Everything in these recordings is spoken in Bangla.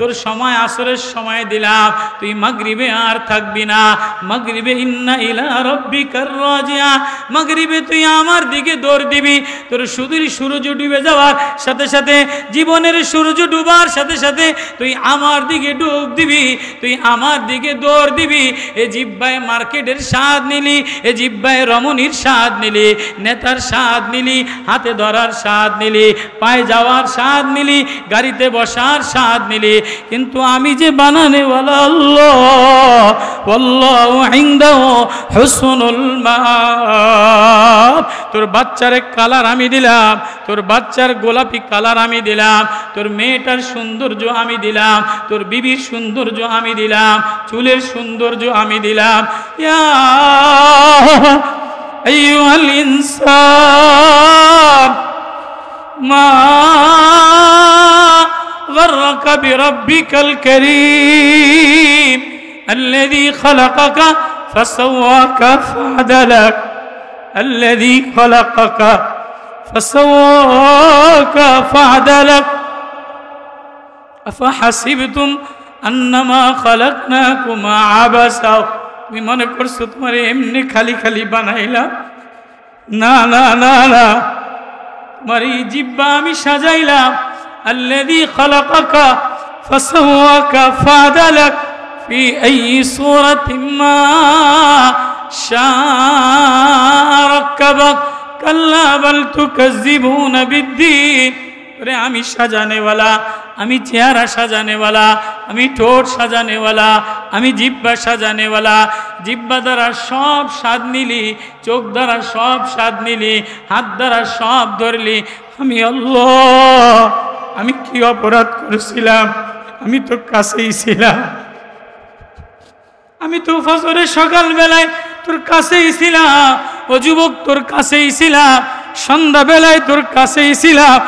তোর সময় আসরের সময় দিলাম, তুই মাগরিবে আর থাকবি না। মাগরিবে ইন্না ইলা রাব্বিকার রাজিয়া, মাগরিবে তুই আমার দিকে দৌড় দিবি। তোর সুদূর সূর্য ডুবে যাওয়ার সাথে সাথে, জীবনের সূর্য ডুবার সাথে সাথে তুই আমার দিকে ডুব দিবি, তুই আমার দিকে দৌড় দিবি। এ জিব্বায় মার্কেটের স্বাদ নিলি, এ জিব্বায় রমণীর স্বাদ নিলি, নেতার স্বাদ নিলি, হাতে ধরার স্বাদ নিলি, পায়ে যাওয়ার স্বাদ নিলি, গাড়িতে বসার স্বাদ নিলি। কিন্তু আমি যে বানানেওয়ালা আল্লাহ, ওয়াল্লাহু ইনদাহু হুসনুল মাআব। তোর বাচ্চার কালার আমি দিলাম, তোর বাচ্চার গোলাপি কালার আমি দিলাম, তোর মেয়েটার সৌন্দর্য আমি দিলাম, তোর বিবির সৌন্দর্য আমি দিলাম, চুলের সৌন্দর্য আমি দিলাম। ইয়া আইয়ুহাল ইনসান মা غرك بربك الكريم الذي خلقك فسواك فعدلك، الذي خلقك فسواك فعدلك أفحسبتم أنما خلقناكم عبثا। তুমি মনে করছো তোমার এমনি খালি খালি বানাইলাম? না না না না, তোমার এই জিহ্বা আমি সাজাইলাম। الذي خلقك فسواك فعدلك في أي صورة ما شاء ركبك كلا بل تكذبون بالدين। আমি সাজানেওয়ালা, আমি চেহারা সাজানেওয়ালা, আমি ঠোঁট সাজানেওয়ালা, আমি জিহ্বা সাজানেওয়ালা। জিহ্বা দ্বারা সব স্বাদ নিলি, চোখ দ্বারা সব স্বাদ নিলি, হাত দ্বারা সব ধরলি। আমি আল্লাহ, আমি কি অপরাধ করেছিলাম? আমি তো কাছেই ছিলাম, আমি তো ফজরের সকালবেলায় তোর কাছেই ছিলাম। ও যুবক, তোর কাছেই ছিলাম, সন্ধ্যাবেলায় তোর কাছেই ছিলাম,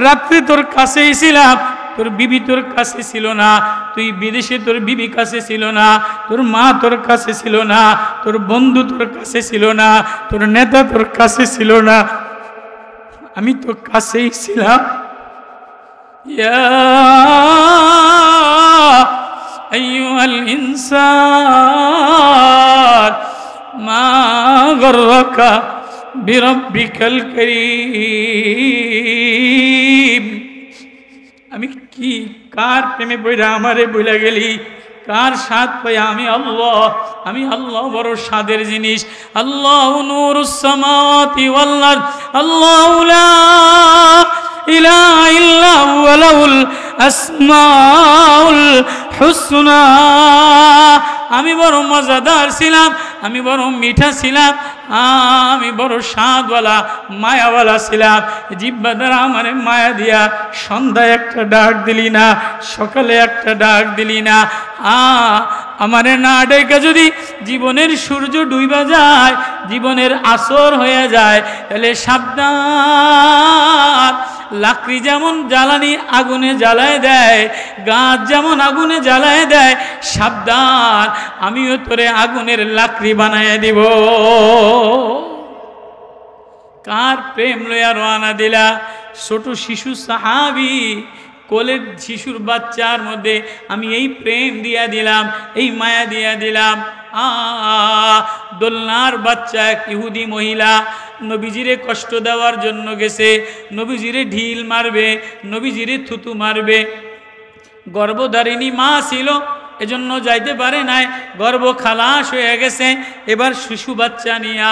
রাত্রে তোর কাছেই ছিলাম। তোর বিবি তোর কাছে ছিল না, তুই বিদেশে, তোর বিবি কাছে ছিল না, তোর মা তোর কাছে ছিল না, তোর বন্ধু তোর কাছে ছিল না, তোর নেতা তোর কাছে ছিল না, আমি তোর কাছেই ছিলাম। ইয়া আইয়ুহাল ইনসান মা গররাকা বিরাব্বিকাল কারীম। আমি কি কার প্রেমে পড়া আমারে বইলা গেলি? কার স্বাদ পাই? আমি আল্লাহ, আমি আল্লাহ বড় স্বাদের জিনিস। আল্লাহু নূরুস সামাওয়াতি ওয়াল আরদ, আল্লাহু লা ইলাহা ইল্লা হুয়া লাহুল আসমাউল হুসনা। আমি বড় মজাদার ছিলাম, আমি বড় মিঠা ছিলাম, আমি বড় স্বাদওয়ালা মায়াওয়ালা ছিলাম। জিহ্বা দ্বারা আমারে মায়া দিয়া সন্ধ্যায় একটা ডাক দিলি না, সকালে একটা ডাক দিলি না। আমারে না ডেকে যদি জীবনের সূর্য ডুইবা যায়, জীবনের আসর হয়ে যায়, তাহলে সাবধান। লাকড়ি যেমন জ্বালানি আগুনে জ্বালায় দেয়, গাছ যেমন আগুনে জ্বালায় দেয়, সাবধান, আমিও তোরে আগুনের লাকড়ি বানায় দিব। কার প্রেম লইয়া রওনা দিলা? ছোট শিশু সাহাবী, কোলের শিশুর বাচ্চার মধ্যে আমি এই প্রেম দিয়া দিলাম, এই মায়া দিয়া দিলাম। দোলনার বাচ্চা এক ইহুদি মহিলা নবীজিরে কষ্ট দেওয়ার জন্য গেছে, নবীজিরে ঢিল মারবে, নবীজিরে থুতু মারবে। গর্ভধারিণী মা ছিল, এজন্য যাইতে পারে নাই, গর্ভ খালাস হয়ে গেছে। এবার শিশু বাচ্চা নিয়া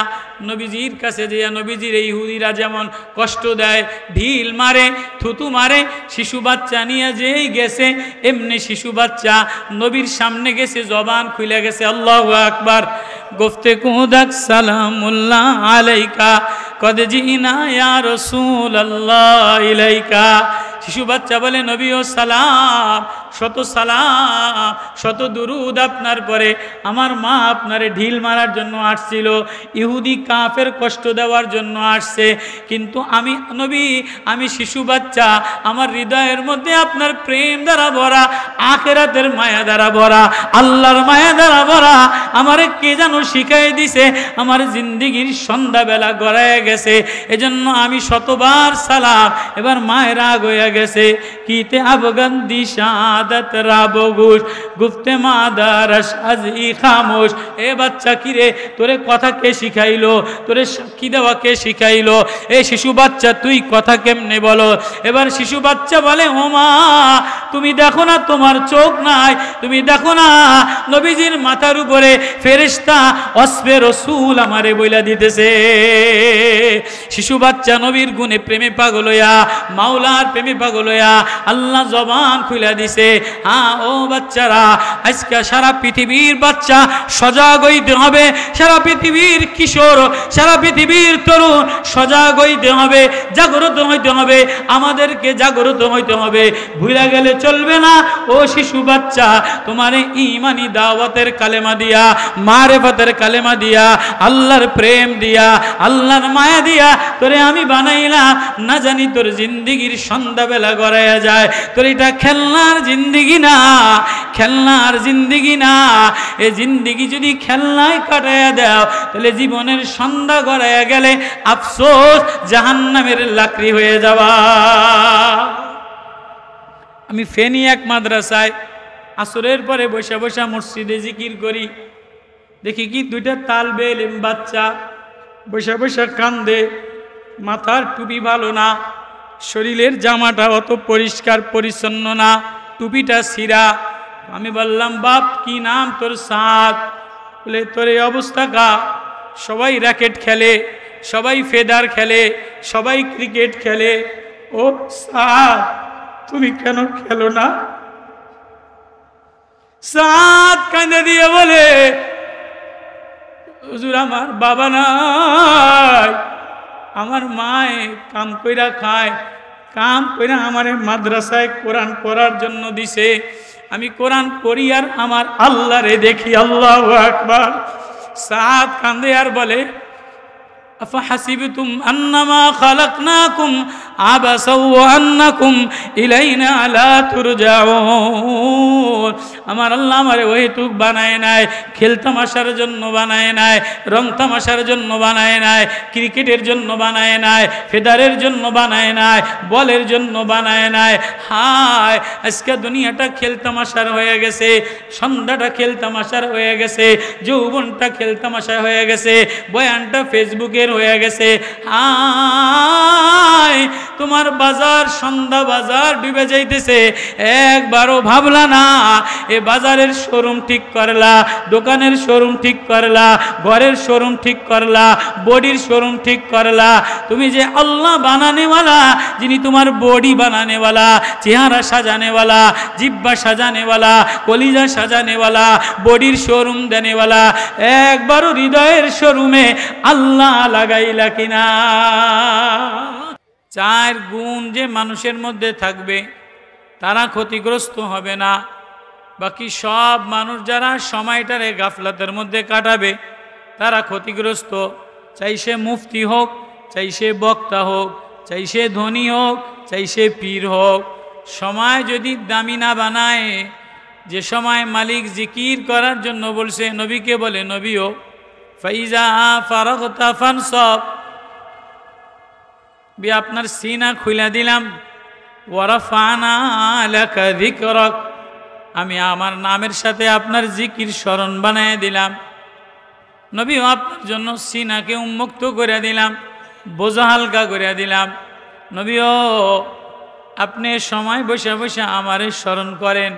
নবীজির কাছে যেয়া, নবীজির এই ইহুদিরা যেমন কষ্ট দেয়, ঢিল মারে, থুতু মারে, শিশু বাচ্চা নিয়ে যেই গেছে, এমনি শিশু বাচ্চা নবীর সামনে গেছে, জবান খুলে গেছে, আল্লাহু আকবার। গফতে কুদাক সালামুল্লাহ আলাইকা কদ জিনা ইয়া রাসূলুল্লাহ ইলাইকা। শিশু বাচ্চা বলে, নবী ও সালাম, শত সালাম, শত দুরুদ আপনার পরে। আমার মা আপনারে ঢিল মারার জন্য আসছিল, ইহুদি কাফের কষ্ট দেওয়ার জন্য আসছে, কিন্তু আমি নবী, আমি শিশু বাচ্চা, আমার হৃদয়ের মধ্যে আপনার প্রেম দ্বারা ভরা, আখিরাতের মায়া দ্বারা ভরা, আল্লাহর মায়া দ্বারা ভরা। আমারে কে যেন শিখাই দিছে, আমার জিন্দিগির সন্ধ্যাবেলা গড়ায় গেছে, এজন্য আমি শতবার সালাম। এবার মায়ের রাগ হয়ে গেছে, কিতে আবগান দিশাদ आदत राबोगुश गुफ्ते मादारस আজি খামোশ। এ বাচ্চা কি রে, তোরে কথা কে শিখাইলো, তোরে সাক্ষী দেওয়া কে শিখাইলো? এ শিশু বাচ্চা তুই কথা কেমনে বলো? এবার শিশু বাচ্চা বলে, ও মা তুমি দেখো না তোমার চোখ নাই, তুমি দেখো না নবীজির মাথার উপরে ফেরেশতা ওয়াসফে রাসূল আমারে বইলা দিতেছে। শিশু বাচ্চা নবীর গুণে প্রেমে পাগল হইয়া, মাওলার প্রেমে পাগল হইয়া আল্লাহ জবান খুলে দিছে। হ্যাঁ ও বাচ্চারা, আজকে সারা পৃথিবীর বাচ্চা সজাগ হইতে হবে, সারা পৃথিবীর কিশোর, সারা পৃথিবীর তরুণ সজাগ হইতে হবে, জাগ্রত হইতে হবে, আমাদেরকে জাগ্রত হইতে হবে। ভুলে গেলে চলবে না। ও শিশু বাচ্চা, তোমার ঈমানি দাওয়াতের কালেমা দিয়া, মারেফতের কালেমা দিয়া, আল্লাহর প্রেম দিয়া, আল্লাহর মায়া দিয়া তোরে আমি বানাইলাম, না জানি তোর জিন্দিগির সন্ধ্যাবেলা গড়াইয়া যায়। তোর এটা খেলনার জিন্দিগি না, খেলনার জিন্দিগি না। এ জিন্দিগি যদি খেলনায় কাটাইয়া দাও, তাহলে জীবনের সন্ধ্যা গড়াইয়া গেলে আফসোস জাহান্নামের লাকড়ি হয়ে যাওয়া। আমি ফেনী এক মাদ্রাসায় আসরের পরে বসে বসে মসজিদে জিকির করি, দেখি কি দুইটা তালবে ইলম বাচ্চা বসে বসে কান্দে, মাথার টুপি ভালো না, শরীরের জামাটা অত পরিষ্কার পরিচ্ছন্ন না, টুপিটা ছিঁড়া। আমি বললাম, বাপ কি নাম তোর? সাদ। বলে, তোর এই অবস্থা কা? সবাই র্যাকেট খেলে, সবাই ফেদার খেলে, সবাই ক্রিকেট খেলে, ও সাদ তুমি কেন খেলো না? সাদ কাঁদে দিয়ে বলে, হুজুর আমার বাবা নাই, আমার মায়ে কাম কইরা খায়, কাম কইরা আমারে মাদ্রাসায় কোরআন পড়ার জন্য দিছে, আমি কোরআন পড়ি আর আমার আল্লাহরে দেখি। আল্লাহু আকবার। সাদ কান্দে আর বলে, আফাহাসিবতুম আন্নামা খালাকনাকুম আবাসা ওয়া আন্নাকুম ইলাইনা লা তুরজাউন। আমার আল্লাহ আমারে ওইটুক বানায় নাই, খেলতামাশার জন্য বানায় নাই, রং তামাশার জন্য বানায় নাই, ক্রিকেটের জন্য বানায় নাই, ফেদারের জন্য বানায় নাই, বলের জন্য বানায় নাই। হায় আজকে দুনিয়াটা খেলতামাশার হয়ে গেছে, সন্ধ্যাটা খেলতামাশার হয়ে গেছে, যৌবনটা খেলতামাশা হয়ে গেছে, বয়ানটা ফেসবুকের হয়ে গেছে। হায় তোমার বাজার, সন্ধ্যা বাজার ডুবে যাইতেছে, একবারও ভাবলা না এ বাজারের শোরুম ঠিক করলা, দোকানের শোরুম ঠিক করলা, ঘরের শোরুম ঠিক করলা, বডির শোরুম ঠিক করলা। তুমি যে আল্লাহ বানানেওয়ালা, যিনি তোমার বডি বানানেওয়ালা, চেহারা সাজানেওয়ালা, জিব্বা সাজানেওয়ালা, কলিজা সাজানেওয়ালা, বডির শোরুম দেনেওয়ালা, একবারও হৃদয়ের শোরুমে আল্লাহ লাগাইলা কিনা? চার গুণ যে মানুষের মধ্যে থাকবে তারা ক্ষতিগ্রস্ত হবে না। বাকি সব মানুষ যারা সময়টারে গাফলাতের মধ্যে কাটাবে তারা ক্ষতিগ্রস্ত। চাই সে মুফতি হোক, চাই সে বক্তা হোক, চাই সে ধনী হোক, চাই সে পীর হোক, সময় যদি দামি না বানায়, যে সময় মালিক জিকির করার জন্য বলছে, নবীকে বলে, নবীও ফাইজা ফারাগতা ফানসব, আপনার সিনা খুলে দিলাম, ওয়ারাফানা লাকা যিকরাক, আমি আমার নামের সাথে আপনার জিকির স্মরণ বানিয়ে দিলাম। নবীও আপনার জন্য সিনাকে উন্মুক্ত করে দিলাম, বোঝা হালকা করে দিলাম। নবীও আপনি সময় বসে বসে আমারে স্মরণ করেন।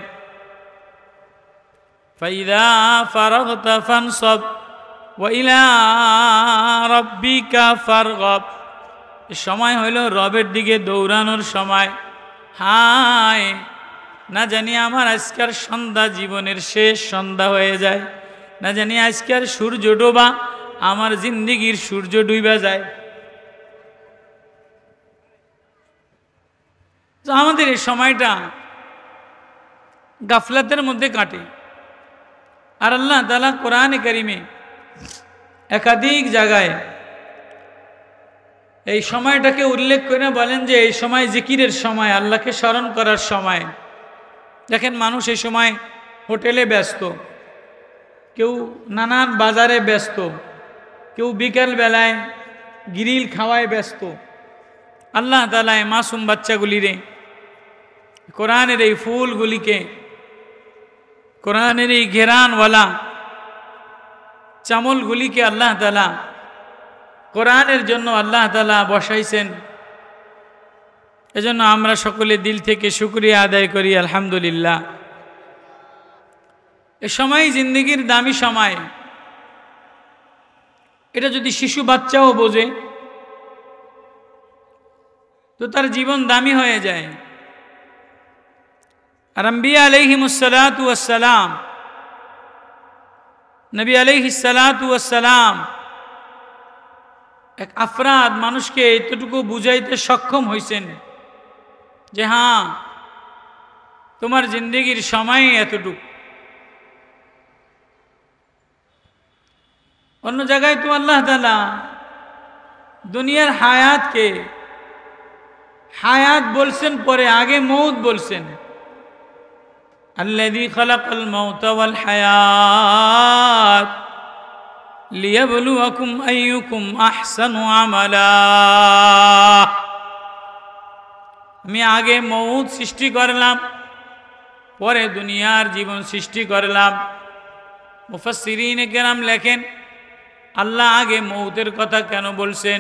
ফাইদা ফারাগতা ফানসব ওয়া ইলা রাব্বিকা ফারগাব, সময় হইল রবের দিকে দৌড়ানোর সময়। হায় না জানি আমার আজকের সন্ধ্যা জীবনের শেষ সন্ধ্যা হয়ে যায়, না জানি আজকের সূর্য ডোবা আমার জিন্দিগির সূর্য ডুইবা যায়। তো আমাদের এই সময়টা গাফলাতের মধ্যে কাটে। আর আল্লাহ তাআলা কোরআনে কারিমে একাধিক জায়গায় এই সময়টাকে উল্লেখ করে বলেন যে এই সময় জিকিরের সময়, আল্লাহকে স্মরণ করার সময়। দেখেন মানুষ এই সময় হোটেলে ব্যস্ত, কেউ নানান বাজারে ব্যস্ত, কেউ বিকেল বেলায় গ্রিল খাওয়ায় ব্যস্ত। আল্লাহ তাআলা এই মাসুম বাচ্চাগুলিরে, কোরআনের এই ফুলগুলিকে কোরআনের এই ঘেরানওয়ালা চামলগুলিকে আল্লাহ তাআলা কোরআনের জন্য আল্লাহ তাআলা বসাইছেন। এজন্য আমরা সকলে দিল থেকে শুকরিয়া আদায় করি, আলহামদুলিল্লাহ। এ সময় জিন্দেগির দামি সময়, এটা যদি শিশু বাচ্চাও বোঝে তো তার জীবন দামি হয়ে যায়। আর আম্বিয়া আলাইহিমুসসালাতু ওয়াসসালাম, নবী আলাইহিসসালাতু ওয়াসসালাম এক আফরাদ মানুষকে এতটুকু বুঝাইতে সক্ষম হয়েছেন যে হ্যাঁ, তোমার জিন্দেগির সময় এতটুকু। অন্য জায়গায় তো আল্লাহ তাআলা দুনিয়ার হায়াতকে হায়াত বলছেন, পরে আগে মৌত বলছেন। আল্লাযী খালাকাল মাউতা ওয়াল হায়াত লিয়াবলুয়াকুম আইয়ুকুম আহসানু আমালা। আমি আগে মৌত সৃষ্টি করলাম, পরে দুনিয়ার জীবন সৃষ্টি করলাম। মুফাসসিরিনে কেরাম লেখেন, আল্লাহ আগে মৌতের কথা কেন বলছেন?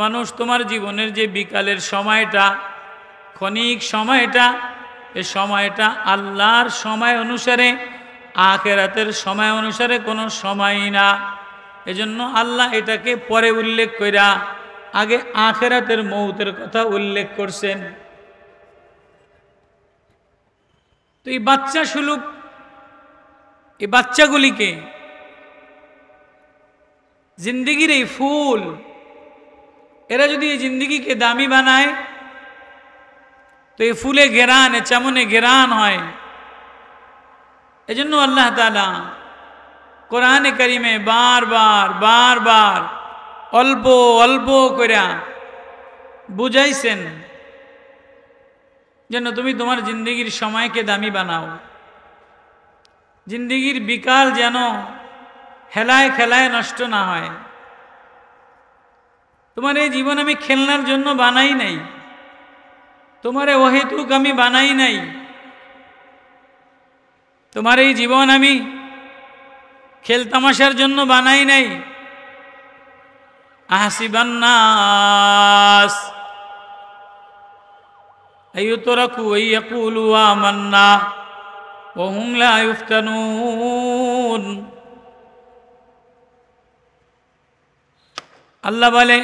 মানুষ, তোমার জীবনের যে বিকালের সময়টা, ক্ষণিক সময়টা, এই সময়টা আল্লাহর সময় অনুসারে, আখিরাতের সময় অনুসারে কোনো সময়ই না। এজন্য আল্লাহ এটাকে পরে উল্লেখ কইরা আগে আখিরাতের মৌতের কথা উল্লেখ করছেন। তো এই বাচ্চা সুলুক, এই বাচ্চাগুলিকে জিন্দেগির এই ফুল, এরা যদি এই জিন্দেগিকে দামি বানায় তো এই ফুলে ঘেরান, চামনে ঘেরান হয়। এজন্য আল্লাহ তাআলা কোরআনে কারিমে বারবার বারবার অল্প অল্প করে বুঝাইছেন যেন তুমি তোমার জিন্দেগির সময়কে দামি বানাও। জিন্দেগির বিকাল যেন হেলায় খেলায় নষ্ট না হয়। তোমার এই জীবন আমি খেলনার জন্য বানাই নাই, তোমার অহেতুক আমি বানাই নাই। তোমার এই জীবন আমি খেলতামাশার জন্য বানাই নাই। আহসিবান নাস আইয়ুতরাকু আইয়াকুলু আমান্না ওয়া হুম লা ইফতানুন। আল্লাহ বলে,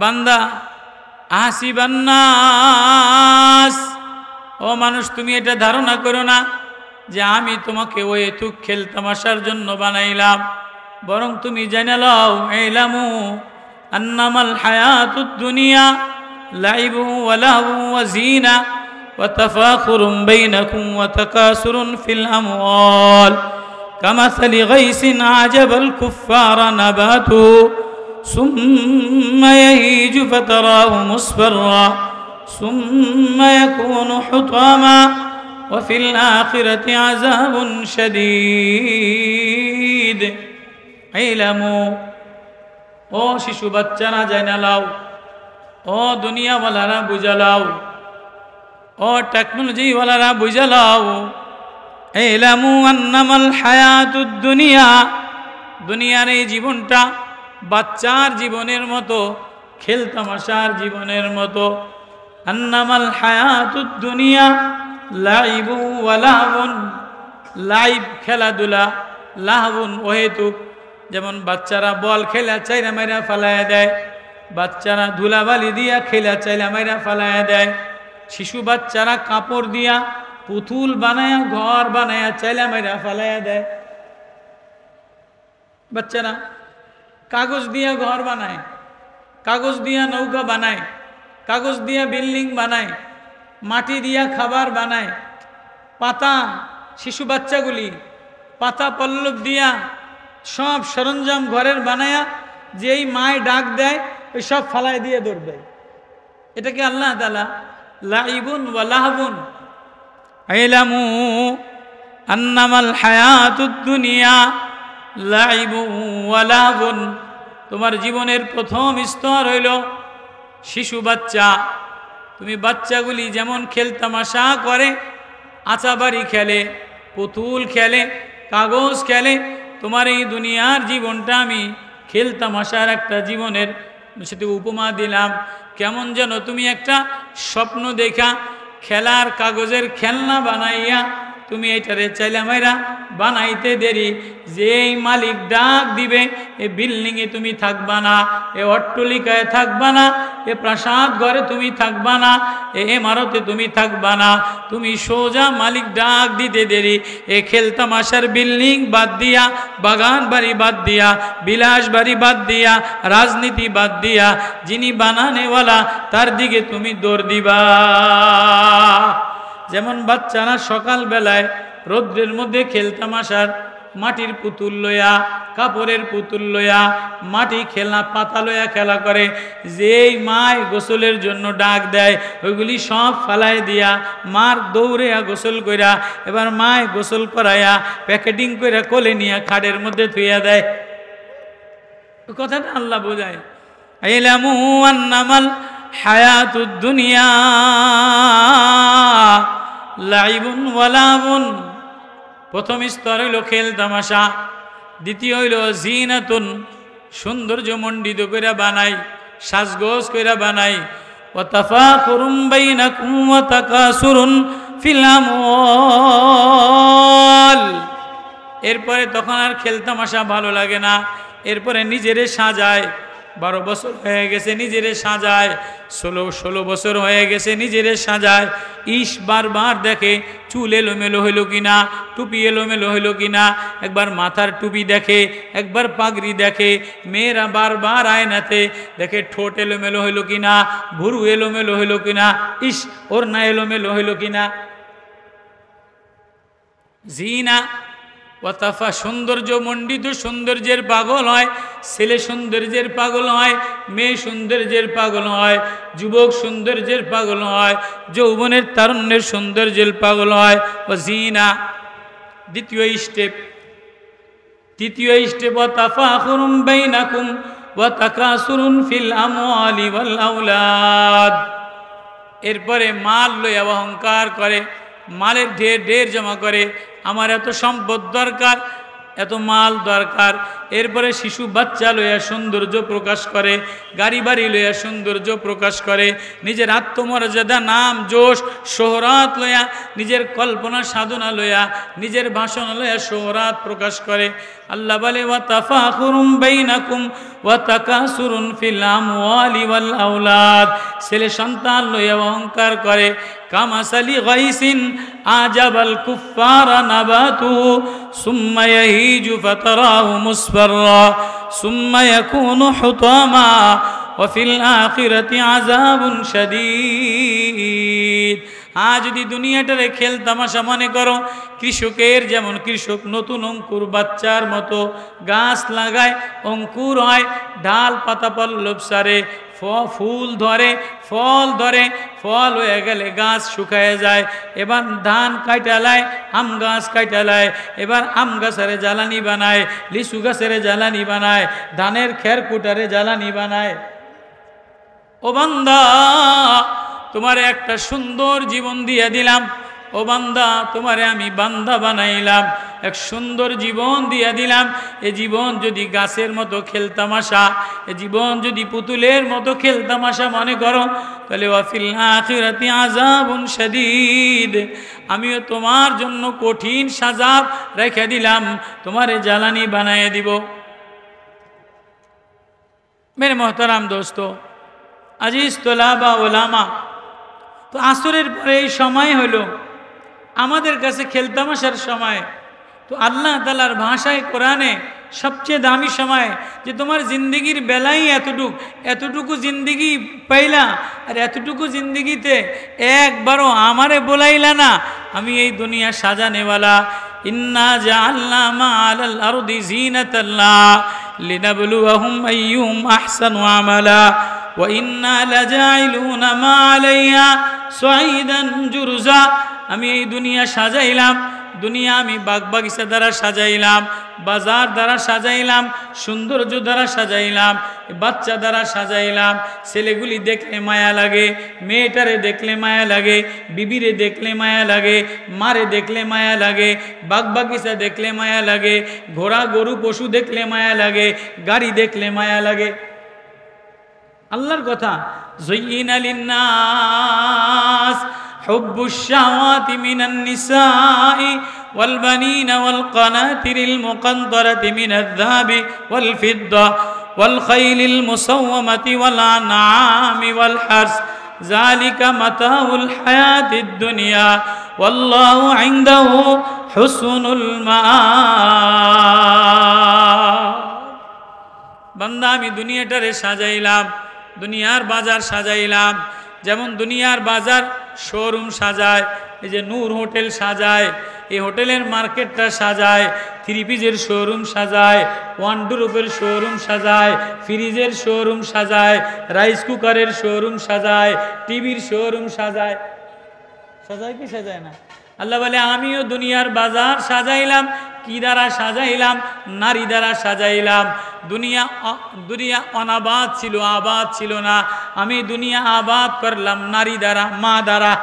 বান্দা, আহসিবান নাস, ও মানুষ, তুমি এটা ধারণা করো না যে আমি তোমাকে ওই এতুক খেলতামাশার জন্য বানাইলাম, বরং তুমি জেনে লও, ইলামু আন্নামাল হায়াতুদ দুনিয়া লাইবু ওয়া লাহু ওয়া জিনা ওয়া তাফাখুরুম বাইনাকুম ওয়া তাকাসুরুন ফিল আমওয়াল কামাসালি গাইসিন আজাবাল কুফফারা নাবাতু ثم يهيج فتراه مصفرا ثم يكون حطاما وفي الآخرة عذاب شديد اعلموا ও শিশু বাচ্চারা জানা লাও, ও দুনিয়া ওয়ালারা বুঝা লাও, ও টেকনোলজি ওয়ালারা বুঝা লাও, ইলামু আন্নামাল হায়াতুদ দুনিয়া, দুনিয়ার এই জীবনটা বাচ্চার জীবনের মতো, খেলতামাশার জীবনের মতো। আন্নামাল হায়াতুদ দুনিয়া লাইবু ওয়া লাহবুন, লাইব খেলাধুলা, লাহবুন অহেতুক। যেমন বাচ্চারা বল খেলা চাইরা মাইরা ফালায়া দেয়, বাচ্চারা ধুলাবালি দিয়া খেলা চাইলা মাইরা ফালায়া দেয়, শিশু বাচ্চারা কাপড় দিয়া পুতুল বানায়া ঘর বানায়া চাইলা মাইরা ফালায়া দেয়, বাচ্চারা কাগজ দিয়া ঘর বানায়, কাগজ দিয়া নৌকা বানায়, কাগজ দিয়া বিল্ডিং বানায়, মাটি দিয়া খাবার বানায়, পাতা, শিশু বাচ্চাগুলি পাতা পল্লব দিয়া সব সরঞ্জাম ঘরের বানায়া যেই মায় ডাক দেয় ওই সব ফালায় দিয়ে দৌড় দেয়। এটাকে আল্লাহ তাআলা লাইবুন ওয়া লাহবুন, ইলামু আন্নামাল হায়াতুদ দুনিয়া লাইবু ওয়া লাহবুন। তোমার জীবনের প্রথম স্তর হইল শিশু বাচ্চা। তুমি বাচ্চাগুলি যেমন খেলতামাশা করে, আচাবাড়ি খেলে, পুতুল খেলে, কাগজ খেলে। তোমার এই দুনিয়ার জীবনটা আমি খেলতামাশার একটা জীবনের সাথে উপমা দিলাম। কেমন যেন তুমি একটা স্বপ্ন দেখা খেলার কাগজের খেলনা বানাইয়া তুমি এইটারে চাইলে মাইরা বানাইতে দেরি, যেই মালিক ডাক দিবে এ বিল্ডিংয়ে তুমি থাকবা না, এ অট্টলিকায় থাকবা না, এ প্রাসাদ ঘরে তুমি থাকবা না, এ ইমারতে তুমি থাকবা না, তুমি সোজা মালিক ডাক দিতে দেরি এ খেলতামাশার বিল্ডিং বাদ দিয়া, বাগান বাড়ি বাদ দিয়া, বিলাস বাড়ি বাদ দিয়া, রাজনীতি বাদ দিয়া যিনি বানানেওয়ালা তার দিকে তুমি দৌড় দিবা। যেমন বাচ্চারা সকাল বেলায় রৌদ্রের মধ্যে খেলতামাশার মাটির পুতুল লইয়া, কাপড়ের পুতুল লইয়া, মাটি খেলা পাতা লইয়া খেলা করে, যেই মায় গোসলের জন্য ডাক দেয় ওইগুলি সব ফালাই দিয়া মার দৌড়েয়া গোসল কইরা, এবার মায় গোসল করাইয়া প্যাকেটিং কইরা কোলে নিয়ে খাটের মধ্যে থুইয়া দেয়। কথাটা আল্লাহ বোঝায়, ইলামু আন্নামাল হায়াতুদ দুনিয়া লাইবুন ওয়া লাবুন। প্রথম স্তর হইল খেল তামাশা, দ্বিতীয় হইল জিনাতুন, সৌন্দর্য মণ্ডিত কইরা বানাই, সাজগোজ কইরা বানাই। ওয়া তাফাকুরুম বাইনাকুম ওয়া তাকাসুরুন ফিল আমওয়াল। এরপরে তখন আর খেল তামাশা ভালো লাগে না, এরপরে নিজেরে সাজায়। 12 বছর হয়ে গেছে নিজেরে সাজায়, 16 বছর হয়ে গেছে নিজেরে সাজায়। বারবার দেখে চুল এলোমেলো হইল কিনা, টুপি এলোমেলো হইল কিনা, একবার মাথার টুপি দেখে, একবার পাগড়ি দেখে। মেয়েরা বারবার আয়নাতে দেখে ঠোঁট এলোমেলো হইল কিনা, ভুরু এলোমেলো হইল কিনা, ওড়না এলোমেলো হইল কিনা। জিনা ওয়াতাফা, সৌন্দর্য মণ্ডিত সৌন্দর্যের পাগল হয়, ছেলে সৌন্দর্যের পাগল হয়, মেয়ে সৌন্দর্যের পাগল হয়, যুবক সৌন্দর্যের পাগল হয়, যৌবনের তারুণ্যের সৌন্দর্যের পাগল হয়। ও জিনা দ্বিতীয় স্টেপ ওয়াতাফাখুরুম বাইনাকুম ওয়া তাকাসুরুন ফিল আমওয়ালি ওয়াল আওলাদ। এরপরে মাল লইয়া অহংকার করে, মালের ঢের জমা করে, আমার এত সম্পদ দরকার, এত মাল দরকার। এরপরে শিশু বাচ্চা লইয়া সৌন্দর্য প্রকাশ করে, গাড়ি বাড়ি লইয়া সৌন্দর্য প্রকাশ করে, নিজের আত্মমর্যাদা, নাম, যশ, শোহরাত লইয়া, নিজের কল্পনা সাধনা লইয়া, নিজের ভাষণ লইয়া শোহরাত প্রকাশ করে। আল্লাহ বলে ওয়া তাফাখুরুম বাইনাকুম ওয়া তাকাসুরুন ফিল আমওয়ালি ওয়াল আওলাদ। ছেলে সন্তান লইয়া অহংকার করে। কামাসালি গাইসিন আজাবাল কুফারা নাবাতুহু সুম্মা ইয়াহিজু ফাতারাহু মুসফাররা সুম্মা ইয়াকুনু হুতামা ওয়া ফিল আখিরাতি আযাবুন শাদীদ। যদি দুনিয়াটারে খেল তামাশা মনে করো, কৃষকের যেমন কৃষক নতুন অঙ্কুর বাচ্চার মতো গাছ লাগায়, অঙ্কুর হয়, ডাল পাতা পল্লব সারে, ফুল ধরে, ফল ধরে, ফল হয়ে গেলে গাছ শুকায় যায়। এবার ধান কাটালায়, আম গাছ কাটালায়, এবার আম গাছের জ্বালানি বানায়, লিচু গাছের জ্বালানি বানায়, ধানের খের কুটারে জ্বালানি বানায়। ও বান্দা, তোমারে একটা সুন্দর জীবন দিয়ে দিলাম, ও বান্দা তোমারে আমি বান্দা বানাইলাম, এক সুন্দর জীবন দিয়ে দিলাম। এ জীবন যদি গাছের মতো খেলতামাশা, এ জীবন যদি পুতুলের মতো খেলতামাশা মনে করো, তাহলে ওয়াফিল আখিরাতি আযাবুন শাদীদ, আমিও তোমার জন্য কঠিন সাজাব রেখে দিলাম, তোমারে জ্বালানি বানায় দিব। মেরে মোহতারাম দোস্ত, আজিজ তোলাবা ওলামা, তো আসরের পরে এই সময় হলো আমাদের কাছে খেলতামাশার সময়। তো আল্লাহ তাআলার ভাষায় কোরআনে সবচেয়ে দামি সময়, যে তোমার জিন্দগির বেলায় এতটুকু জিন্দগি পাইলা, আর এতটুকু জিন্দগিতে একবারও আমারে বলাইলা না আমি এই দুনিয়া সাজানেওয়ালা। ইন্না জাআলনা মা'আল আরদি জিনাতাল্লাহ লিনাবলুয়াহুম আইয়ুহুম আহসানু আমালা ওয়া ইন্না লাজাইলুনা মা আলাইহা সাঈদান জুরজা। আমি এই দুনিয়া সাজাইলাম দুনিয়া আমি বাগ বাগিচা দ্বারা সাজাইলাম, বাজার দ্বারা সাজাইলাম, সৌন্দর্য দ্বারা সাজাইলাম, বাচ্চা দ্বারা সাজাইলাম। ছেলেগুলি দেখলে মায়া লাগে, মেয়েটারে দেখলে মায়া লাগে, বিবিরে দেখলে মায়া লাগে, মারে দেখলে মায়া লাগে, বাগ বাগিচা দেখলে মায়া লাগে, ঘোড়া গরু পশু দেখলে মায়া লাগে, গাড়ি দেখলে মায়া লাগে। আল্লাহর কথা, যুয়িনা লিন্নাস হুব্বুশ শাহাওয়াতি মিনান নিসাই ওয়াল বানিনা ওয়াল কানাতিরিল মুকানতারাতি মিনায যাহাবি ওয়াল ফিদ্দা ওয়াল খাইলিল মুসাওওয়ামাতি ওয়াল আনআমি ওয়াল হারস যালিকা মাতাউল হায়াতিদ দুনিয়া ওয়াল্লাহু ইনদাহু হুসনুল মাআব। বান্দা আমি দুনিয়াটারে সাজাইলাম, দুনিয়ার বাজার সাজাইলাম। যেমন দুনিয়ার বাজার শোরুম সাজায়, এই যে নূর হোটেল সাজায়, এই হোটেলের মার্কেটটা সাজায়, থ্রি পিসের শোরুম সাজায়, ওয়ানড্রোপের শোরুম সাজায়, ফ্রিজের শোরুম সাজায়, রাইস কুকারের শোরুম সাজায়, টিভির শোরুম সাজায়। সাজায় কি সাজায় না? আল্লাহ বলে আমিও দুনিয়ার বাজার সাজাইলাম। কি দ্বারা সাজাইলাম? নারী দ্বারা সাজাইলাম। দুনিয়া অনাবাদ ছিল, আবাদ ছিল না। আমি দুনিয়া আবাদ করলাম নারী দ্বারা, মা দ্বারা,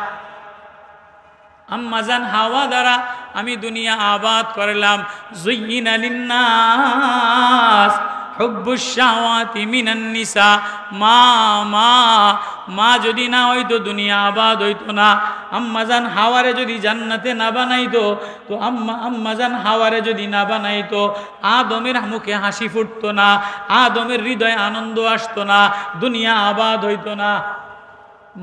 আম্মাজান হাওয়া দ্বারা আমি দুনিয়া আবাদ করলাম। যুয়িনা লিন্নাস হুব্বুশ শাহাওয়াতি মিনান নিসা। মা যদি না হইতো দুনিয়া আবাদ হইতো না। আম্মাজান হাওয়ারে যদি জান্নাতে না বানাইতো, তো আম্মাজান হাওয়ারে যদি না বানাইতো, আদমের মুখে হাসি ফুটতো না, আদমের হৃদয়ে আনন্দ আসতো না, দুনিয়া আবাদ হইতো না।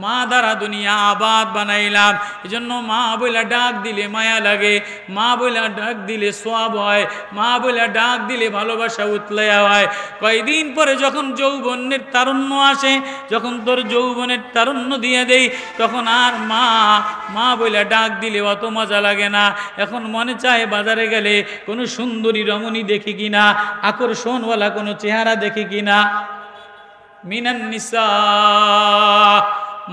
মা দ্বারা দুনিয়া আবাদ বানাইলাম। এজন্য মা বইলা ডাক দিলে মায়া লাগে, মা বইলা ডাক দিলে সওয়াব হয়, মা বইলা ডাক দিলে ভালোবাসা উতলায়া হয়। কয়েকদিন পরে যখন যৌবনের তারুণ্য আসে, যখন তোর যৌবনের তারুণ্য দিয়ে দেই, তখন আর মা বইলা ডাক দিলে অত মজা লাগে না। এখন মনে চায় বাজারে গেলে কোনো সুন্দরী রমণী দেখি কিনা, আকর্ষণওয়ালা কোনো চেহারা দেখি কিনা। মিনান নিসা,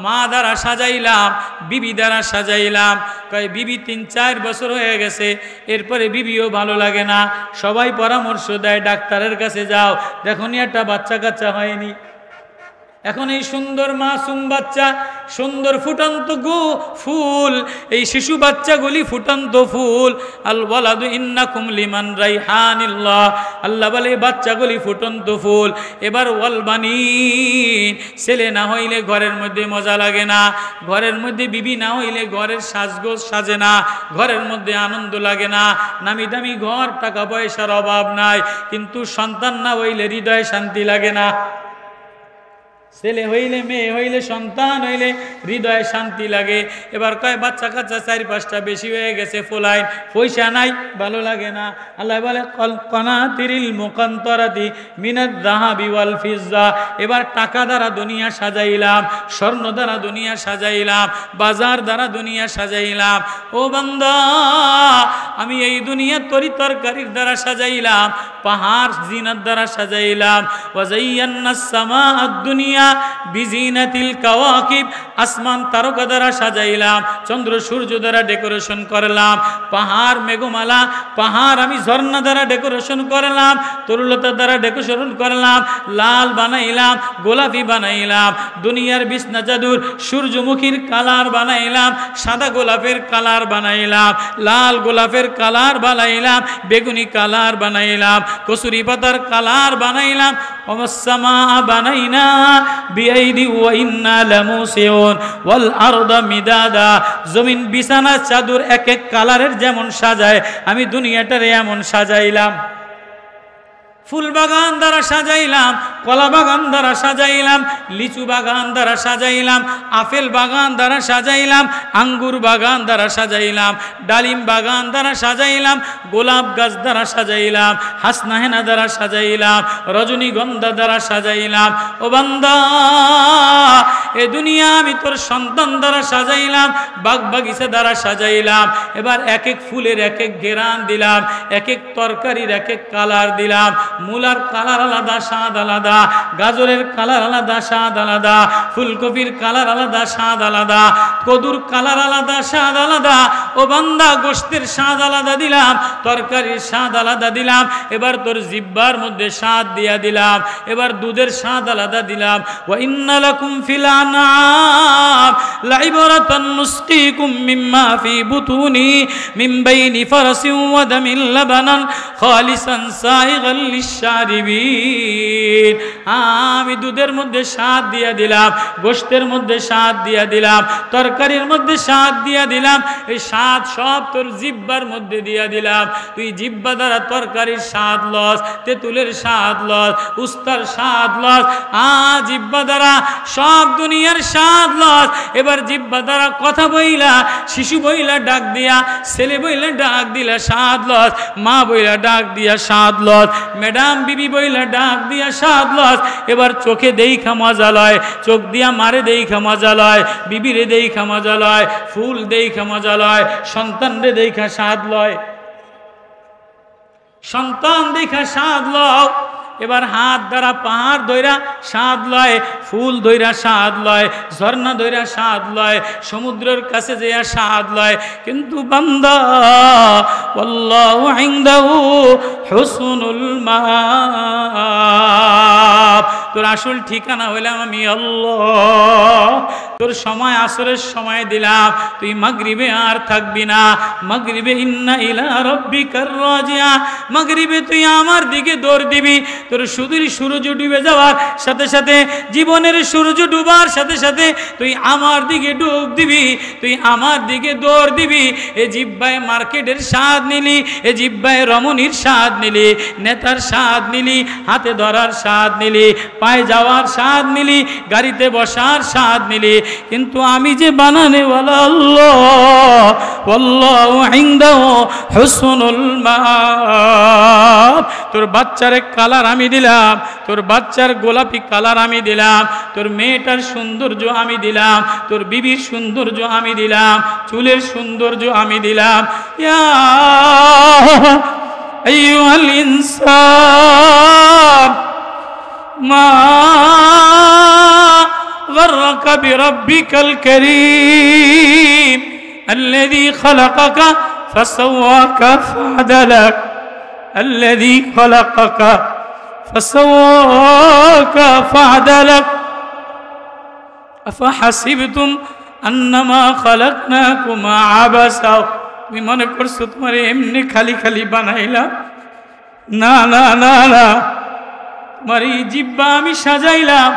মা দ্বারা সাজাইলাম, বিবি দ্বারা সাজাইলাম। কয় বিবি ৩-৪ বছর হয়ে গেছে, এরপরে বিবিও ভালো লাগে না। সবাই পরামর্শ দেয় ডাক্তারের কাছে যাও, দেখো নি একটা বাচ্চা কাচ্চা হয়নি। এখন এই সুন্দর মাসুম বাচ্চা, সুন্দর ফুটন্ত ফুল, এই শিশু বাচ্চাগুলি ফুটন্ত ফুল। আল ওয়ালাদু ইন্নাকুম লিমান রাইহানিল্লাহ, আল্লাহ বলে বাচ্চাগুলি ফুটন্ত ফুল। এবার ওয়াল বানিন, ছেলে না হইলে ঘরের মধ্যে মজা লাগে না, ঘরের মধ্যে বিবি না হইলে ঘরের সাজগোজ সাজে না, ঘরের মধ্যে আনন্দ লাগে না। নামি দামি ঘর, টাকা পয়সার অভাব নাই, কিন্তু সন্তান না হইলে হৃদয়ে শান্তি লাগে না। ছেলে হইলে, মেয়ে হইলে, সন্তান হইলে হৃদয়ে শান্তি লাগে। এবার কয় বাচ্চা কাচ্চা 4-5টা বেশি হয়ে গেছে, ফোলাইন, পয়সা নাই, ভালো লাগে না। আল্লাহ বলে কানাতিরিল মুকানতারাতি মিনাজ যাহাবি ওয়াল ফিজ্জা। এবার টাকা দ্বারা দুনিয়া সাজাইলাম, স্বর্ণ দ্বারা দুনিয়া সাজাইলাম, বাজার দ্বারা দুনিয়া সাজাইলাম। ও বান্দা, আমি এই দুনিয়া তরি তরকারির দ্বারা সাজাইলাম, পাহাড় জিনাত দ্বারা সাজাইলাম। ওয়া যায়্যানাস সামাআদ দুনিয়া বিজিনাতিল কাওয়াকিব, আসমান তারকা দ্বারা সাজাইলাম, চন্দ্র সূর্য দ্বারা ডেকোরেশন করলাম। পাহাড় মেঘমালা, পাহাড় আমি ঝর্ণা দ্বারা ডেকোরেশন করলাম, তরুলতা দ্বারা ডেকোরেশন করলাম, লাল বানাইলাম, গোলাপি বানাইলাম। দুনিয়ার বিছনা চাদর সূর্যমুখীর কালার বানাইলাম, সাদা গোলাপের কালার বানাইলাম, লাল গোলাপের কালার বানাইলাম, বেগুনি কালার বানাইলাম, কসুরি পাতার কালার বানাইলাম। ওয়াসসামা বানাইনা বিআইদি ওয়া ইন্না লামুসিউন ওয়াল আরদা মিদাদা। জমিন বিছানা চাদর এক এক কালারের যেমন সাজায়, আমি দুনিয়াটারে এমন সাজাইলাম। ফুল বাগান দ্বারা সাজাইলাম, কলা বাগান দ্বারা সাজাইলাম, লিচু বাগান দ্বারা সাজাইলাম, আপেল বাগান দ্বারা সাজাইলাম, আঙ্গুর বাগান দ্বারা সাজাইলাম, ডালিম বাগান দ্বারা সাজাইলাম, গোলাপ গাছ দ্বারা সাজাইলাম, হাসনাহেনা দ্বারা সাজাইলাম, রজনীগন্ধা দ্বারা সাজাইলাম। ও বান্দা, এ দুনিয়া আমি তোর সন্তান দ্বারা সাজাইলাম, বাগ বাগিচা দ্বারা সাজাইলাম। এবার এক এক ফুলের এক এক ঘেরান দিলাম, এক এক তরকারির এক এক কালার দিলাম। মূলার কালার আলাদা, স্বাদ আলাদা, গাজরের কালার আলাদা, স্বাদ আলাদা, ফুলকপির কালার আলাদা, স্বাদ আলাদা, কদুর কালার আলাদা, স্বাদ আলাদা। ও বান্দা, গোশতের স্বাদ আলাদা দিলাম, তরকারির স্বাদ আলাদা দিলাম, এবার তোর জিহ্বার মধ্যে স্বাদ দিয়া দিলাম, এবার দুধের স্বাদ আলাদা দিলাম। ওয়া ইন্না লাকুম ফিল আনআম লাইবরাতান নুসকিকুম মিম্মা ফি বুতুনি মিন বাইনি ফারাসিন ওয়া দামিন লাবানান খালিসান সাইগাল লিশশারিবিন। আমি দুধের মধ্যে স্বাদ দিয়া দিলাম, গোশতের মধ্যে স্বাদ দিয়া দিলাম, তরকারির মধ্যে স্বাদ দিয়া দিলাম, এই স্বাদ সব তোর জিহ্বার মধ্যে দিয়া দিলাম। তুই জিহ্বা দ্বারা তরকারির স্বাদ লস, তেঁতুলের স্বাদ লস, উস্তার স্বাদ লস, জিহ্বা দ্বারা সব দুনিয়ার স্বাদ লস। এবার জিহ্বা দ্বারা কথা বইলা, শিশু বইলা ডাক দিয়া, ছেলে বইলা ডাক দিলা স্বাদ লস, মা বইলা ডাক দিয়া স্বাদ লস, ম্যাডাম বিবি বইলা ডাক দিয়া স্বাদ লস। এবার চোখে দেইখা মজা লয়, চোখ দিয়া মারে দেইখা মজা লয়, বিবিরে দেইখা মজা লয়, ফুল দেইখা মজা লয়, সন্তান রে দেইখা স্বাদ লয়, সন্তান দেখা স্বাদ লও। এবার হাত দ্বারা পাহাড় ধইরা স্বাদ লয়, ফুল ধইরা স্বাদ লয়, ঝর্ণা ধইরা স্বাদ লয়, সমুদ্রের কাছে যেয়া স্বাদ লয়। কিন্তু বান্দা আল্লাহু ইনদাহু হুসনুল মাআব, তোর আসল ঠিকানা হইলাম আমি আল্লাহ। তোর সময় আসরের সময় দিলাম, তুই মাগরিবে আর থাকবি না। মাগরিবে ইন্না ইলা রাব্বিকার রাজিয়া, মাগরিবে তুই আমার দিকে দৌড় দিবি। তোর সুদূর সূর্য ডুবে যাওয়ার সাথে সাথে, জীবনের সূর্য ডুবার সাথে সাথে তুই আমার দিকে ডুব দিবি, তুই আমার দিকে দৌড় দিবি। এ জিহ্বায় মার্কেটের স্বাদ নিলি, এ জিহ্বায় রমণীর স্বাদ নিলি, নেতার স্বাদ নিলি, হাতে ধরার স্বাদ নিলি, পায়ে যাওয়ার স্বাদ নিলি, গাড়িতে বসার স্বাদ নিলি। কিন্তু আমি যে বানানেওয়ালা আল্লাহ, আল্লাহু ইনদাহু হুসনুল মাআব। তোর বাচ্চার কালার আমি দিলাম, তোর বাচ্চার গোলাপি কালার আমি দিলাম, তোর মেয়েটার সৌন্দর্য আমি দিলাম, তোর বিবির সৌন্দর্য আমি দিলাম, চুলের সৌন্দর্য আমি দিলাম। ইয়া আইয়ুহাল ইনসান মা غرك بربك الكريم الذي خلقك فسواك فعدلك الذي خلقك فسواك فعدلك أفحسبتم أنما خلقناكم عبثا। তুমি মনে করছো তোমার এমনি খালি খালি বানাইলাম? না না না না, তোমার এই জিহ্বা আমি সাজাইলাম।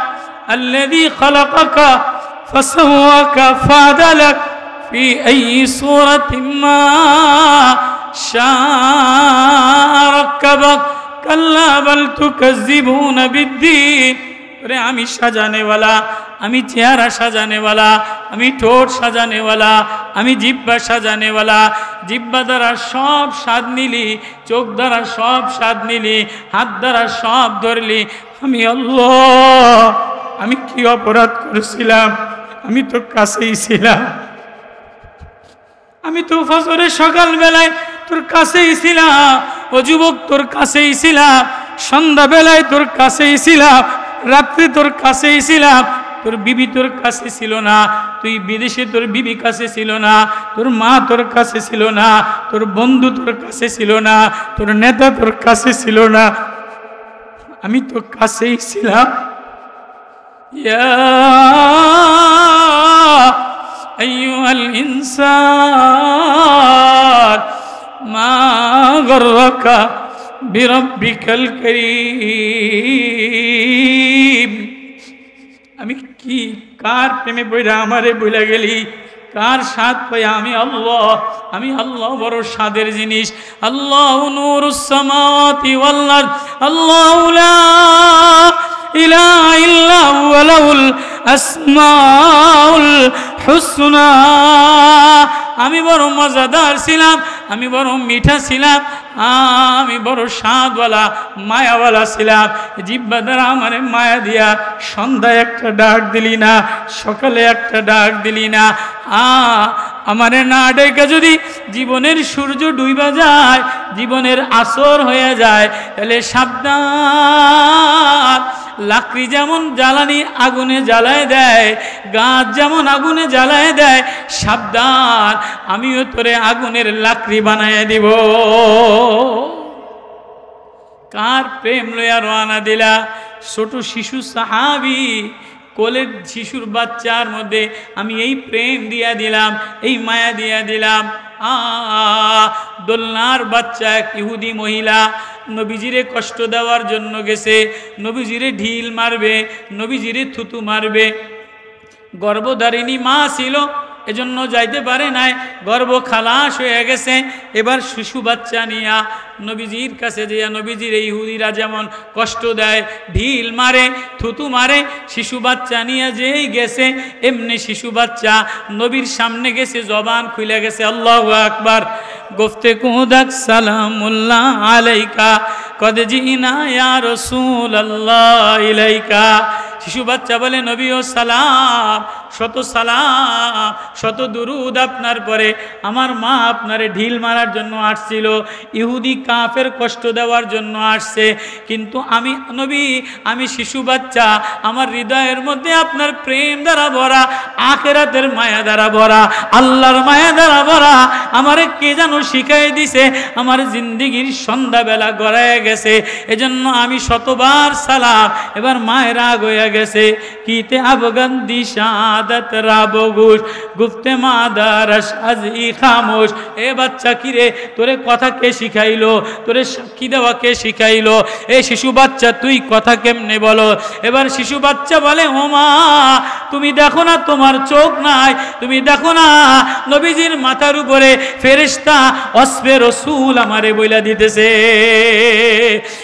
الذي خلقك فسواك فعدلك في أي صورة ما شاء ركبك كلا بل تكذبون بالدين। আমি সাজানেওয়ালা, আমি চেহারা সাজানেওয়ালা, আমি ঠোঁট সাজানেওয়ালা, আমি জিহ্বা সাজানেওয়ালা। জিহ্বা দ্বারা সব স্বাদ নিলি, চোখ দ্বারা সব স্বাদ নিলি, হাত দ্বারা সব ধরলি। আমি আল্লাহ, আমি কি অপরাধ করেছিলাম? আমি তো কাছেই ছিলাম, আমি তো ফজরের সকালবেলায় তোর কাছেই ছিলাম, ও যুবক তোর কাছেই ছিলাম, সন্ধ্যাবেলায় তোর কাছেই ছিলাম, রাত্রে তোর কাছেই ছিলাম। তোর বিবি তোর কাছে ছিল না, তুই বিদেশে তোর বিবি কাছে ছিল না, তোর মা তোর কাছে ছিল না, তোর বন্ধু তোর কাছে ছিল না, তোর নেতা তোর কাছে ছিল না, আমি তো কাছেই ছিলাম। ইয়া আইয়ুহাল ইনসান মা গররাকা বিরাব্বিকাল কারীম। আমি কি কার প্রেমে পড়া আমারে বইলা গেলি? কার স্বাদ পাই? আমি আল্লাহ, আমি আল্লাহ বড় স্বাদের জিনিস। আল্লাহু নূরুস সামাওয়াতি ওয়াল আরদ, আল্লাহু লা ইলাহা ইল্লা হুয়া লাহুল আসমাউল হুসনা। আমি বড় মজাদার ছিলাম, আমি বড় মিঠা ছিলাম, আমি বড় স্বাদওয়ালা মায়াওয়ালা ছিলাম। জিহ্বা দ্বারা আমারে মায়া দিয়া সন্ধ্যায় একটা ডাক দিলি না, সকালে একটা ডাক দিলি না। আমারে না ডেকে যদি জীবনের সূর্য ডুইবা যায়, জীবনের আসর হয়ে যায়, তাহলে সাবধান। লাকড়ি যেমন জ্বালানি আগুনে জ্বালায় দেয়, গাছ যেমন আগুনে জ্বালায় দেয়, সাবধান আমিও তোরে আগুনের লাকড়ি বানায় দিব। কার প্রেম লইয়া রওনা দিলা? ছোট শিশু সাহাবী, কোলের শিশুর বাচ্চার মধ্যে আমি এই প্রেম দিয়া দিলাম, এই মায়া দিয়া দিলাম। দোলনার বাচ্চা এক ইহুদি মহিলা নবীজিরে কষ্ট দেওয়ার জন্য গেছে, নবীজিরে ঢিল মারবে, নবীজিরে থুতু মারবে। গর্ভধারিণী মা ছিল, এজন্য যাইতে পারে নাই, গর্ভ খালাস হয়ে গেছে। এবার শিশু বাচ্চা নিয়া নবীজির কাছে যেয়া নবীজির এই ইহুদিরা যেমন কষ্ট দেয়, ঢিল মারে, থুতু মারে, শিশু বাচ্চা নিয়ে যেই গেছে এমনি শিশু বাচ্চা নবীর সামনে গেছে, জবান খুলে গেছে আল্লাহু আকবার। গোফতে কুদাক সালামুল্লাহ আলাইকা কদ জিনা ইয়া রাসূলুল্লাহ ইলাইকা। শিশু বাচ্চা বলে নবী ও সালাম, শত সালাম, শত দুরুদ আপনার পরে। আমার মা আপনারে ঢিল মারার জন্য আসছিল, ইহুদি কাফের কষ্ট দেওয়ার জন্য আসছে, কিন্তু আমি নবী, আমি শিশু বাচ্চা, আমার হৃদয়ের মধ্যে আপনার প্রেম দ্বারা ভরা, আখিরাতের মায়া দ্বারা ভরা, আল্লাহর মায়া দ্বারা ভরা। আমারে কে যেন শিখাই দিছে, আমার জিন্দিগির সন্ধ্যাবেলা গড়ায় গেছে, এজন্য আমি শতবার সালাম। এবার মায়ের রাগ হয়ে গেছে, কিতে আবগান দিশাদত রাবগুশ গুফতে মাদারস আজি খামোশ। এ বাচ্চা কিরে, তোরে কথা কে শিখাইলো? তোরে সাক্ষী দেওয়া কে শিখাইলো? এ শিশু বাচ্চা তুই কথা কেমনে বলো? এবার শিশু বাচ্চা বলে, ও মা, তুমি দেখো না তোমার চোখ নাই? তুমি দেখো না নবীজির মাথার উপরে ফেরেশতা অসবে রসুল আমারে বইলা দিতেছে।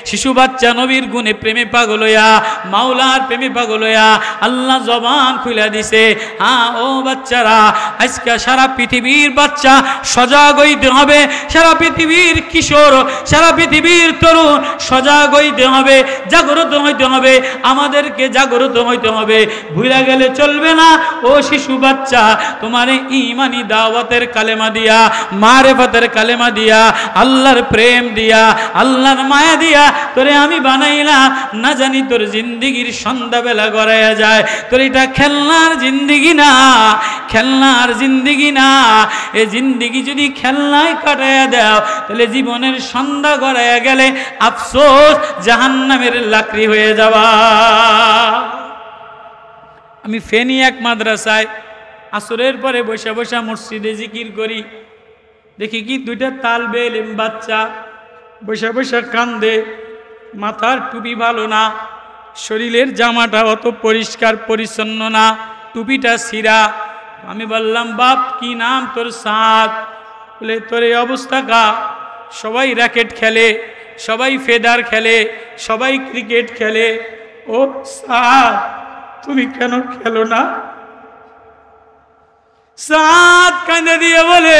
শিশু বাচ্চা নবীর গুণে প্রেমে পাগল হইয়া, মাওলার প্রেমে পাগল হইয়া আল্লাহ জবান খুলে দিছে। ও বাচ্চারা, আজকে সারা পৃথিবীর বাচ্চা সজাগ হইতে হবে, সারা পৃথিবীর কিশোর, সারা পৃথিবীর তরুণ সজাগ হইতে হবে, জাগ্রত হইতে হবে, আমাদেরকে জাগ্রত হইতে হবে। ভুলে গেলে চলবে না। ও শিশু বাচ্চা, তোমার ঈমানি দাওয়াতের কালেমা দিয়া, মারিফাতের কালেমা দিয়া, আল্লাহর প্রেম দিয়া, আল্লাহর মায়া দিয়া তোরে আমি বানাইলাম, না জানি তোর জিন্দিগির সন্ধ্যাবেলা গড়াইয়া যায়। তোর এটা খেলনার জিন্দিগি না, খেলনার জিন্দিগি না। এ জিন্দিগি যদি খেলনায় কাটাইয়া দাও, তাহলে জীবনের সন্ধ্যা গড়াইয়া গেলে আফসোস, জাহান্নামের লাকড়ি হয়ে যাওয়া। আমি ফেনী এক মাদ্রাসায় আসরের পরে বসে বসে মসজিদে জিকির করি, দেখি কি দুইটা তালবে ইলম বাচ্চা বসে বসে কান্দে, মাথার টুপি ভালো না, শরীরের জামাটা অত পরিষ্কার পরিচ্ছন্ন না, টুপিটা ছিঁড়া। আমি বললাম, বাপ কি নাম তোর? সাদ। বলে, তোর এই অবস্থা কা? সবাই র্যাকেট খেলে, সবাই ফেদার খেলে, সবাই ক্রিকেট খেলে, ও সাদ তুমি কেন খেলো না? সাদ কাঁদে দিয়ে বলে,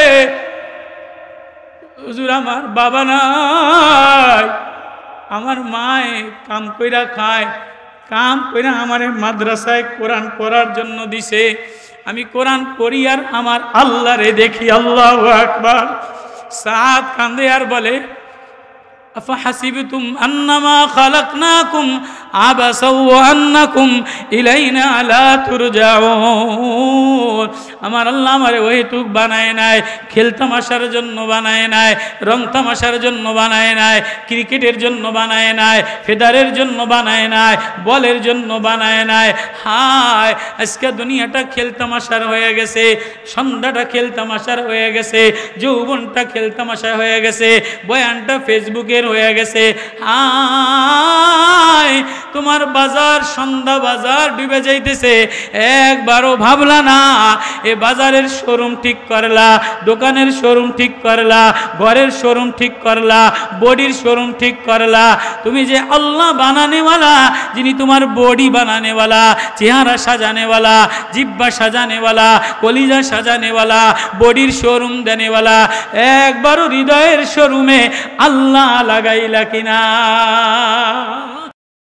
হুজুর আমার বাবা নাই, আমার মায়ে কাম কইরা খায়, কাম কইরা আমারে মাদ্রাসায় কোরআন পড়ার জন্য দিছে, আমি কোরআন পড়ি আর আমার আল্লাহরে দেখি। আল্লাহু আকবার। সাদ কান্দে আর বলে, আফাহাসিবতুম আন্নামা খালাকনাকুম আবাসা ওয়া আন্নাকুম ইলাইনা লা তুরজাউন। আমার আল্লাহ আমারে ওইটুক বানায় নাই, খেলতামাশার জন্য বানায় নাই, রং তামাশার জন্য বানায় নাই, ক্রিকেটের জন্য বানায় নাই, ফেদারের জন্য বানায় নাই, বলের জন্য বানায় নাই। হায়, আজকে দুনিয়াটা খেলতামাশার হয়ে গেছে, সন্ধ্যাটা খেলতামাশার হয়ে গেছে, যৌবনটা খেলতামাশা হয়ে গেছে, বয়ানটা ফেসবুকের হয়ে গেছে। হায়, তোমার বাজার, সন্ধ্যা বাজার ডুবে যাইতেছে, একবারও ভাবলা না এ বাজারের শোরুম ঠিক করলা, দোকানের শোরুম ঠিক করলা, ঘরের শোরুম ঠিক করলা, বডির শোরুম ঠিক করলা। তুমি যে আল্লাহ বানানেওয়ালা, যিনি তোমার বডি বানানেওয়ালা, চেহারা সাজানেওয়ালা, জিব্বা সাজানেওয়ালা, কলিজা সাজানেওয়ালা, বডির শোরুম দেনেওয়ালা, একবারও হৃদয়ের শোরুমে আল্লাহ লাগাইলা কিনা?